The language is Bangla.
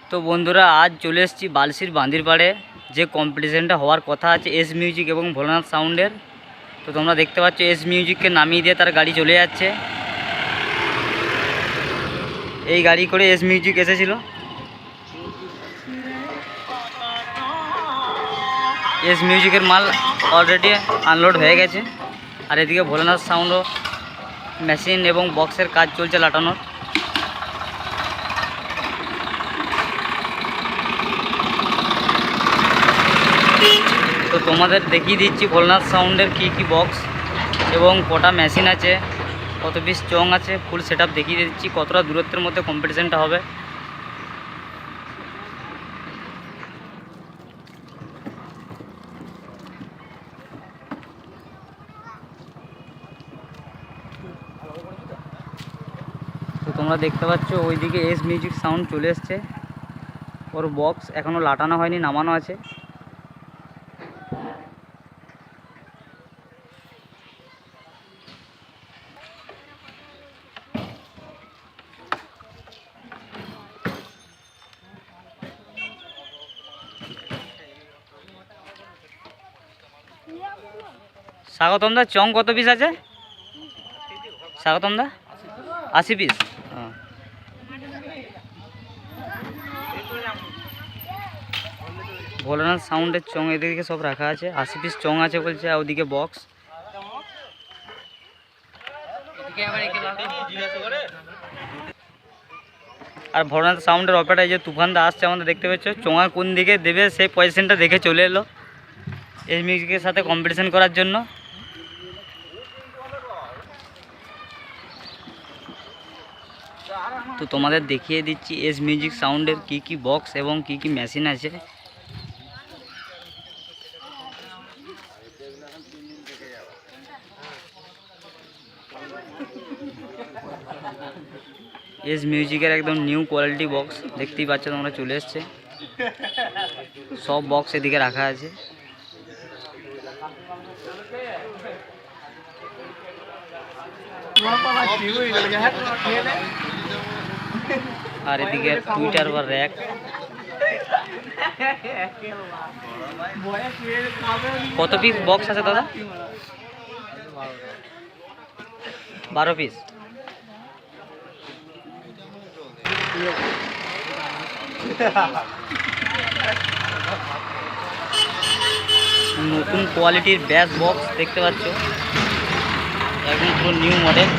তো বন্ধুরা আজ চলে এসেছি বালসির বাঁধির পাড়ে, যে কম্পিটিশনটা হওয়ার কথা আছে এস মিউজিক এবং ভোলানাথ সাউন্ডের। তো তোমরা দেখতে পাচ্ছ এস মিউজিককে নামিয়ে দিয়ে তার গাড়ি চলে যাচ্ছে। এই গাড়ি করে এস মিউজিক এসেছিল। এস মিউজিকের মাল অলরেডি আনলোড হয়ে গেছে, আর এদিকে ভোলানাথ সাউন্ডও মেশিন এবং বক্সের কাজ চলছে লাটানোর। তো তোমাদের দেখিয়ে দিচ্ছি ভোলানাথ সাউন্ডের কি বক্স এবং কটা মেশিন আছে, কত পিস চং আছে, ফুল সেটআপ দেখিয়ে দিচ্ছি কতটা দূরত্বের মধ্যে কম্পিটিশনটা হবে। তো তোমরা দেখতে পাচ্ছ ওইদিকে এস মিউজিক সাউন্ড চলে এসছে, ওর বক্স এখনও লাটানো হয়নি, নামানো আছে। স্বাগতম দা, চং কত পিস আছে? স্বাগতম দা 80 পিস। ভোলানাথ সাউন্ডের চং এদিকে সব রাখা আছে, 80 পিস চং আছে বলছে, আর ওদিকে বক্স। আর ভোলানাথ সাউন্ডের অপারেটর যে তুফান দা আসছে, আমাদের দেখতে পাচ্ছ, চোঙা কোন দিকে দেবে সেই পজিশনটা দেখে চলে এলো এই মিউজিকের সাথে কম্পিটিশন করার জন্য। তো তোমাদের দেখিয়ে দিচ্ছি এস মিউজিক সাউন্ডের কি বক্স এবং কি মেশিন আছে। এস মিউজিকের একদম নিউ কোয়ালিটি বক্স দেখতেই পাচ্ছ তোমরা, চলে এসছে। সব বক্স এদিকে রাখা আছে। আর এদিকে টুইটার বা র্যাক। কত পিস বক্স আছে দাদা? 12 পিস। নতুন কোয়ালিটির ব্যাস বক্স দেখতে পাচ্ছ, একদম পুরো নিউ মডেল।